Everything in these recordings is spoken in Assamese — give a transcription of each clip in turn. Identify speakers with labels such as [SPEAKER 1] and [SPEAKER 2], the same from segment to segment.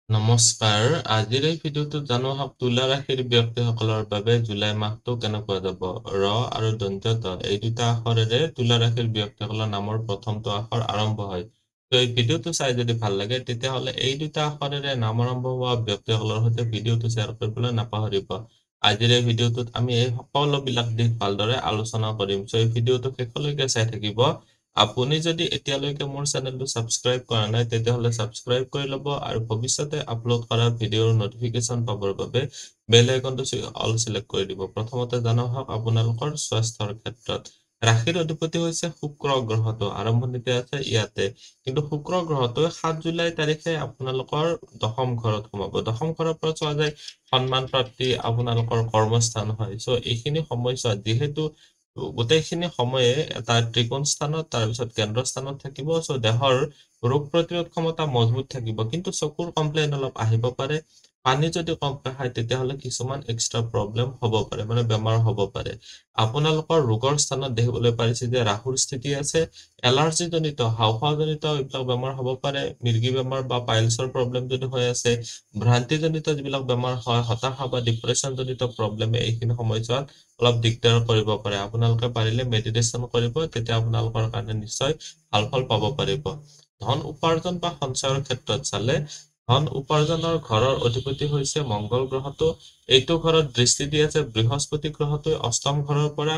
[SPEAKER 1] নমস্কাৰ আজিৰ এই ভিডিঅ'টো জানো আহক তুলা ৰাশিৰ ব্যক্তিসকলৰ বাবে জুলাই মাহটো কেনেকুৱা যাব ৰ আৰু দন্ত্য ত এই দুটা আখৰেৰে তুলা ৰাশিৰ ব্যক্তিসকলৰ নামৰ প্ৰথমটো আখৰ আৰম্ভ হয় তো এই ভিডিঅ'টো চাই যদি ভাল লাগে তেতিয়াহ'লে এই দুটা আখৰেৰে নাম আৰম্ভ হোৱা ব্যক্তিসকলৰ সৈতে ভিডিঅ'টো শ্বেয়াৰ কৰিবলৈ নাপাহৰিব আজিৰ এই ভিডিঅ'টোত আমি এই সকলোবিলাক দিশ ভালদৰে আলোচনা কৰিম সো এই ভিডিঅ'টো শেষলৈকে চাই থাকিব আপুনি যদি এতিয়ালৈকে মোৰ চেনেলটো সাবস্ক্ৰাইব কৰা নাই তেতিয়াহ'লে সাবস্ক্ৰাইব কৰি ল'ব আৰু ভৱিষ্যতে আপলোড কৰা ভিডিঅ'ৰ নটিফিকেশন পাবৰ বাবে বেল আইকনটো অল সিলেক্ট কৰি দিব প্ৰথমতে জানো হওক আপোনালোকৰ স্বাস্থ্যৰ ক্ষেত্ৰত ৰাশিৰ অধিপতি হৈছে শুক্ৰ গ্ৰহটো আৰম্ভণিতে আছে ইয়াতে কিন্তু শুক্ৰ গ্ৰহটো ৭ জুলাই তাৰিখে আপোনালোকৰ দশম ঘৰত সোমাব দশম ঘৰৰ পৰা চোৱা যায় সন্মান প্ৰাপ্তি আপোনালোকৰ কৰ্মস্থান হয় সো এইখিনি সময়ছোৱাত যিহেতু গোটেইখিনি সময়ে এটা ত্ৰিকোণ স্থানত তাৰ পিছত কেন্দ্ৰ স্থানত থাকিব সো দেহৰ ৰোগ প্ৰতিৰোধ ক্ষমতা মজবুত থাকিব কিন্তু চকুৰ কমপ্লেইন অলপ আহিব পাৰে পানী যদি কমকৈ খায় তেতিয়াহ'লে কিছুমান এক্সট্ৰা প্ৰব্লেম হ'ব পাৰে মানে বেমাৰ হ'ব পাৰে আপোনালোকৰ ৰোগৰ স্থানত দেখিবলৈ পাৰিছে যে ৰাহুৰ স্থিতি আছে এলাৰ্জি জনিত হাওফাওজনিত এইবিলাক বেমাৰ হ'ব পাৰে মিৰ্গী বেমাৰ বা পাইলছৰ প্ৰব্লেম যদি হৈ আছে ভ্ৰান্তিজনিত যিবিলাক বেমাৰ হয় হতাশা বা ডিপ্ৰেছন জনিত প্ৰব্লেমে এইখিনি সময়ছোৱাত অলপ দিগদাৰ কৰিব পাৰে আপোনালোকে পাৰিলে মেডিটেশ্যন কৰিব তেতিয়া আপোনালোকৰ কাৰণে নিশ্চয় ভাল ফল পাব পাৰিব ধন উপাৰ্জন বা সঞ্চয়ৰ ক্ষেত্ৰত চালে ধন উপাৰ্জনৰ ঘৰৰ অধিপতি হৈছে মংগল গ্ৰহটো এইটো ঘৰত দৃষ্টি দি আছে বৃহস্পতি গ্ৰহটোৱে অষ্টম ঘৰৰ পৰা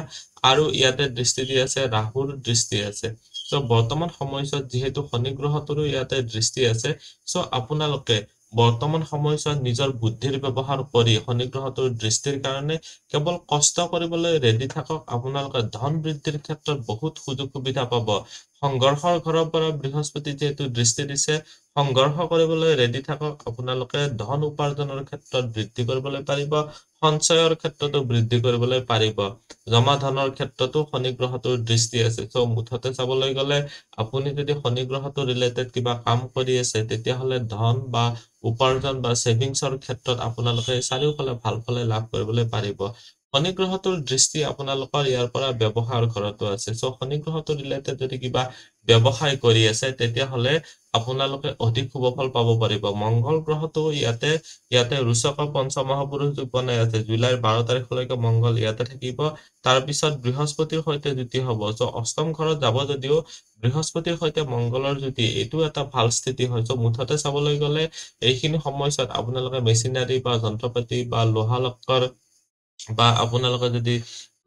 [SPEAKER 1] আৰু ইয়াতে দৃষ্টি দি আছে ৰাহুৰ দৃষ্টি আছে সো বৰ্তমান সময়ছোৱাত যিহেতু শনি গ্ৰহটোৰো ইয়াতে দৃষ্টি আছে সো আপোনালোকে বৰ্তমান সময়ছোৱাত নিজৰ বুদ্ধিৰ ব্যৱহাৰ কৰি শনি গ্ৰহটোৰ দৃষ্টিৰ কাৰণে কেৱল কষ্ট কৰিবলৈ ৰেডি থাকক আপোনালোকে ধন বৃদ্ধিৰ ক্ষেত্ৰত বহুত সুযোগ সুবিধা পাব সংঘৰ্ষৰ ঘৰৰ পৰা বৃহস্পতি যেহেতু দৃষ্টি দিছে সংঘৰ্ষ কৰিবলৈ ৰেডি থাকক আপোনালোকে ধন উপাৰ্জনৰ ক্ষেত্ৰত বৃদ্ধি কৰিবলৈ পাৰিব সঞ্চয়ৰ ক্ষেত্ৰতো বৃদ্ধি কৰিবলৈ পাৰিব জমা ধনৰ ক্ষেত্ৰতো শনি গ্ৰহটোৰ দৃষ্টি আছে সো মুঠতে চাবলৈ গ'লে আপুনি যদি শনি গ্ৰহটো ৰিলেটেড কিবা কাম কৰি আছে তেতিয়াহ'লে ধন বা উপাৰ্জন বা সেভিংছৰ ক্ষেত্ৰত আপোনালোকে চাৰিওফালে ভাল ফলে লাভ কৰিবলৈ পাৰিব শনি গ্ৰহটোৰ দৃষ্টি আপোনালোকৰ ইয়াৰ পৰা ব্যৱহাৰ ঘৰতো আছে সো শনি গ্ৰহটো ৰিলেটেড যদি কিবা ব্যৱসায় কৰি আছে তেতিয়াহ'লে আপোনালোকে অধিক শুভ ফল পাব পাৰিব মংগল গ্ৰহটো ইয়াতে ৰুচক পঞ্চম মহাপুৰুষ যোগ বনাই আছে জুলাইৰ 12 তাৰিখলৈকে মংগল ইয়াতে থাকিব তাৰ পিছত বৃহস্পতিৰ সৈতে যুতি হ'ব সো অষ্টম ঘৰত যাব যদিও বৃহস্পতিৰ সৈতে মংগলৰ যুতি এইটো এটা ভাল স্থিতি হয় সো মুঠতে চাবলৈ গ'লে এইখিনি সময়ছোৱাত আপোনালোকে মেচিনাৰী বা যন্ত্ৰপাতি বা লোহা লক্কৰ বা আপোনালোকে যদি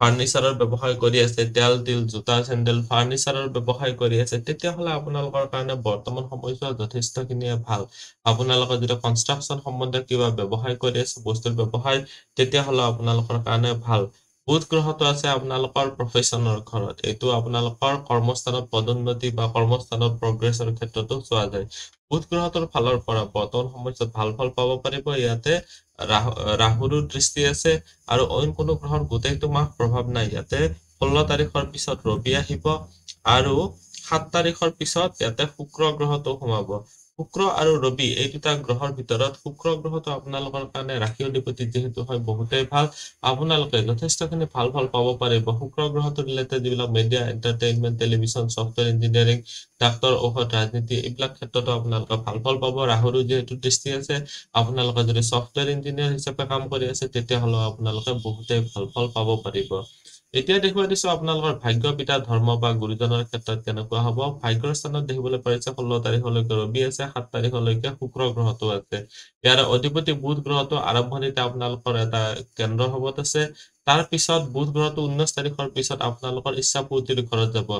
[SPEAKER 1] ফাৰ্নিচাৰৰ ব্যৱসায় কৰি আছে তেল তিল জোতা চেন্ডেল ফাৰ্নিচাৰৰ ব্যৱসায় কৰি আছে তেতিয়াহ'লে আপোনালোকৰ কাৰণে বৰ্তমান সময়ছোৱাত যথেষ্টখিনিয়ে ভাল আপোনালোকে যদি কনষ্ট্ৰাকচন সম্বন্ধে কিবা ব্যৱসায় কৰি আছে বস্তুৰ ব্যৱসায় তেতিয়াহ'লে আপোনালোকৰ কাৰণে ভাল বুধ গ্ৰহটো আছে আপোনালোকৰ প্ৰফেশনৰ ঘৰত এইটো আপোনালোকৰ কৰ্মস্থানত পদোন্নতি বা কৰ্মস্থানত প্ৰগ্ৰেছৰ ক্ষেত্ৰতো চোৱা যায় বুধ গ্ৰহটোৰ ফালৰ পৰা বৰ্তমান সময়ছোৱাত ভাল ফল পাব পাৰিব ইয়াতে ৰাহুৰো দৃষ্টি আছে আৰু অইন কোনো গ্ৰহৰ গোটেইটো মাহ প্ৰভাৱ নাই ইয়াতে 16 তাৰিখৰ পিছত ৰবি আহিব আৰু 7 তাৰিখৰ পিছত ইয়াতে শুক্ৰ গ্ৰহটো সোমাব শুক্ৰ আৰু ৰবি এই দুটা গ্ৰহৰ ভিতৰত শুক্ৰ গ্ৰহটো আপোনালোকৰ কাৰণে ৰাশি অধিপতি যেহেতু হয় বহুতেই ভাল আপোনালোকে যথেষ্টখিনি ভাল ফল পাব পাৰিব শুক্ৰ গ্ৰহটো ৰিলেটেড যিবিলাক media entertainment television software engineering doctor ঔষধ ৰাজনীতি এইবিলাক ক্ষেত্ৰতো আপোনালোকে ভাল ফল পাব ৰাহুৰো যিহেতু দৃষ্টি আছে আপোনালোকে যদি সফটৱেৰ ইঞ্জিনিয়াৰ হিচাপে কাম কৰি আছে তেতিয়াহ'লে আপোনালোকে বহুতেই ভাল ফল পাব পাৰিব এতিয়া দেখুৱাই দিছো আপোনালোকৰ ভাগ্য পিতা ধৰ্ম বা গুৰুজনৰ ক্ষেত্ৰত কেনেকুৱা হ'ব ভাগ্যৰ স্থানত দেখিবলৈ পাৰিছে 16 তাৰিখলৈকে ৰবি আছে 7 তাৰিখলৈকে শুক্ৰ গ্ৰহটো আছে ইয়াৰ অধিপতি বুধ গ্ৰহটো আৰম্ভণিতে আপোনালোকৰ এটা কেন্দ্ৰ হবত আছে তাৰ পিছত বুধ গ্ৰহটো 19 তাৰিখৰ পিছত আপোনালোকৰ ইচ্ছা পূৰ্তিৰ ঘৰত যাব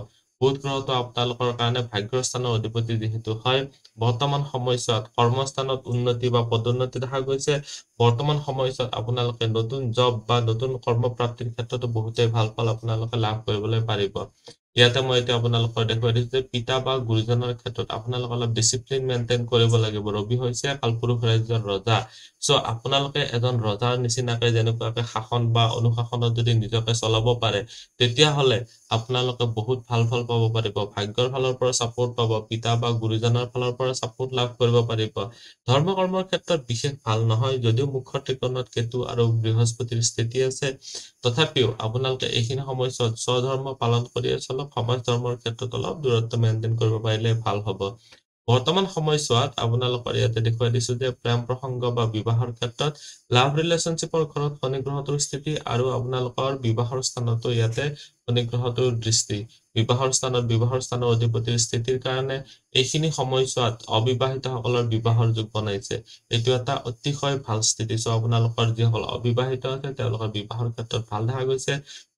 [SPEAKER 1] বুধ গ্ৰহটো আপোনালোকৰ কাৰণে ভাগ্যৰ স্থানৰ অধিপতি যেহেতু হয় বৰ্তমান সময়ছোৱাত কৰ্মস্থানত উন্নতি বা পদোন্নতি দেখা গৈছে বৰ্তমান সময়ছোৱাত আপোনালোকে নতুন জব বা নতুন কৰ্মপ্ৰাপ্তিৰ ক্ষেত্ৰতো বহুতেই ভাল ফল আপোনালোকে লাভ কৰিবলৈ পাৰিব ইয়াতে মই এতিয়া আপোনালোকৰ দেখুৱাই দিছো যে পিতা বা গুৰুজনৰ ক্ষেত্ৰত আপোনালোকে অলপ ডিসিপ্লিন মেইনটেইন কৰিব লাগিব ৰবি হৈছে কালপুৰুষ ৰাজ্যৰ ৰজা সো আপোনালোকে এজন ৰজাৰ নিচিনাকৈ যেনেকুৱাকৈ শাসন বা অনুশাসনত যদি নিজকে চলাব পাৰে তেতিয়াহ'লে আপোনালোকে বহুত ভাল ফল পাব পাৰিব ভাগ্যৰ ফালৰ পৰা সাপোৰ্ট পাব পিতা বা গুৰুজনৰ ফালৰ পৰা সাপোৰ্ট লাভ কৰিব পাৰিব ধৰ্ম কৰ্মৰ ক্ষেত্ৰত বিশেষ ভাল নহয় যদিও মুখ্য ত্ৰিকোণত কেতু আৰু বৃহস্পতিৰ স্থিতি আছে তথাপিও আপোনালোকে এইখিনি সময়ছোৱাত স্বধৰ্ম পালন কৰি চলক সমাজ ধৰ্মৰ ক্ষেত্ৰত অলপ দূৰত্ব মেইনটেইন কৰিব পাৰিলে ভাল হ'ব বৰ্তমান সময়ছোৱাত আপোনালোকৰ ইয়াতে দেখুৱাই দিছো যে প্ৰেম প্ৰসংগ বা বিবাহৰ ক্ষেত্ৰত লাভ ৰিলেশ্যনশ্বিপৰ ঘৰত শনি গ্ৰহটোৰ স্থিতি আৰু আপোনালোকৰ বিবাহৰ স্থানতো ইয়াতে শনি গ্ৰহটোৰ দৃষ্টি। বিবাহৰ স্থানৰ অধিপতিৰ স্থিতিৰ কাৰণে এইখিনি সময়ছোৱাত অবিবাহিতসকলৰ বিবাহৰ যোগ বনাইছে। এইটো এটা অতিশয় ভাল স্থিতি। চ' আপোনালোকৰ যিসকল অবিবাহিত আছে তেওঁলোকৰ বিবাহৰ ক্ষেত্ৰত ভাল দেখা গৈছে।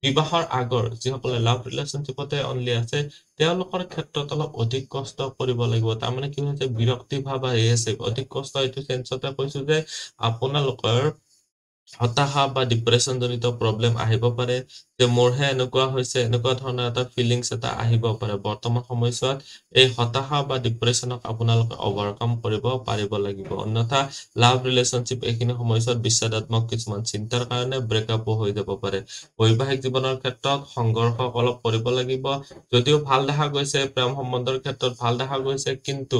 [SPEAKER 1] বিবাহৰ আগৰ যিসকলে লাভ ৰিলেশ্যনশ্বিপতে অনলি আছে তেওঁলোকৰ ক্ষেত্ৰত অলপ অধিক কষ্ট কৰিব লাগিব। তাৰমানে কি হৈছে বিৰক্তি ভাৱ আহি আছে। অধিক কষ্ট এইটো চেন্সতে কৈছো যে আপোনালোকৰ হতাশা বা ডিপ্ৰেছন জনিত প্ৰব্লেম আহিব পাৰে যে মোৰহে এনেকুৱা হৈছে, এনেকুৱা ধৰণৰ এটা ফিলিংছ এটা আহিব পাৰে। বৰ্তমান সময়ছোৱাত এই হতাশা বা ডিপ্ৰেছনক আপোনালোকে অভাৰকাম কৰিব পাৰিব লাগিব। অন্যথা লাভ ৰিলেশ্যনশ্বিপ এইখিনি সময়ছোৱাত বিচ্ছেদাত্মক কিছুমান চিন্তাৰ কাৰণে ব্ৰেকআপো হৈ যাব পাৰে। বৈবাহিক জীৱনৰ ক্ষেত্ৰত সংঘৰ্ষ অলপ কৰিব লাগিব। যদিও ভাল দেখা গৈছে, প্ৰেম সম্বন্ধৰ ক্ষেত্ৰত ভাল দেখা গৈছে, কিন্তু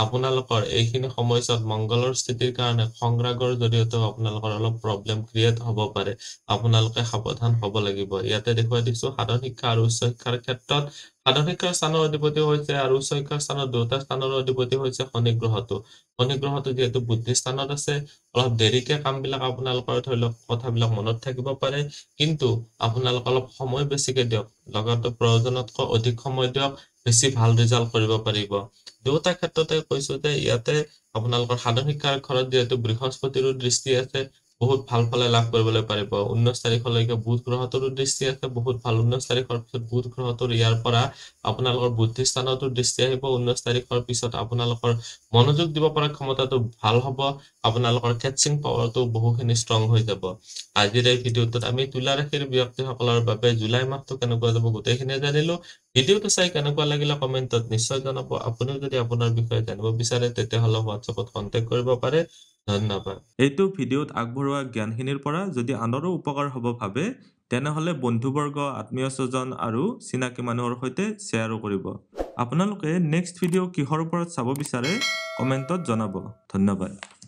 [SPEAKER 1] আপোনালোকৰ এইখিনি সময়ছোৱাত মংগলৰ স্থিতিৰ কাৰণে সংৰাগৰ জৰিয়তেও আপোনালোকৰ অলপ প্ৰব্লেম ক্ৰিয়েট হ'ব পাৰে। আপোনালোকে সাৱধান হ'ব লাগিব। ইয়াতে দেখুৱাই দিছো সাধাৰণ শিক্ষা আৰু উচ্চ শিক্ষাৰ ক্ষেত্ৰত সাধাৰণ শিক্ষাৰ স্থানৰ অধিপতি হৈছে আৰু উচ্চ শিক্ষাৰ স্থানৰ দুটা স্থানৰ অধিপতি হৈছে শনি গ্ৰহটো। শনি গ্ৰহটো যিহেতু বুদ্ধি স্থানত আছে, অলপ দেৰিকে কামবিলাক আপোনালোকৰ ধৰি লওক কথাবিলাক মনত থাকিব পাৰে, কিন্তু আপোনালোকে অলপ সময় বেছিকে দিয়ক। লগতে প্ৰয়োজনতকৈ অধিক সময় দিয়ক, বেছি ভাল ৰিজাল্ট কৰিব পাৰিব। দুটা ক্ষেত্ৰতে কৈছো যে ইয়াতে আপোনালোকৰ সাধাৰণ শিক্ষাৰ ঘৰত যিহেতু বৃহস্পতিৰো দৃষ্টি আছে, বহুত ভাল ফলে লাভ কৰিবলৈ পাৰিব। 19 তাৰিখলৈকে বুধ গ্ৰহটোৰো দৃষ্টি আছে, বহুত ভাল। 19 তাৰিখৰ পিছত বুধ গ্ৰহটোৰ ইয়াৰ পৰা আপোনালোকৰ বুদ্ধি স্থানতো দৃষ্টি আহিব। 19 তাৰিখৰ পিছত আপোনালোকৰ মনোযোগ দিব পৰা ক্ষমতাটো ভাল হ'ব। আপোনালোকৰ কেটচিং পাৱাৰটো বহুখিনি ষ্ট্ৰং হৈ যাব। আজিৰ এই ভিডিঅ'টোত আমি তুলা ৰাশিৰ ব্যক্তিসকলৰ বাবে জুলাই মাহটো কেনেকুৱা যাব গোটেইখিনি জানিলো। ভিডিঅ'টো চাই কেনেকুৱা লাগিলে কমেন্টত নিশ্চয় জনাব। আপুনিও যদি আপোনাৰ বিষয়ে জানিব বিচাৰে তেতিয়াহ'লে হোৱাটছএপত কন্টেক্ট কৰিব পাৰে। ধন্যবাদ। এইটো ভিডিঅ'ত আগবঢ়োৱা জ্ঞানখিনিৰ পৰা যদি আনৰো উপকাৰ হ'ব ভাবে তেনেহ'লে বন্ধুবৰ্গ, আত্মীয় স্বজন আৰু চিনাকি মানুহৰ সৈতে শ্বেয়াৰো কৰিব। আপোনালোকে নেক্সট ভিডিঅ' কিহৰ ওপৰত চাব বিচাৰে কমেন্টত জনাব। ধন্যবাদ।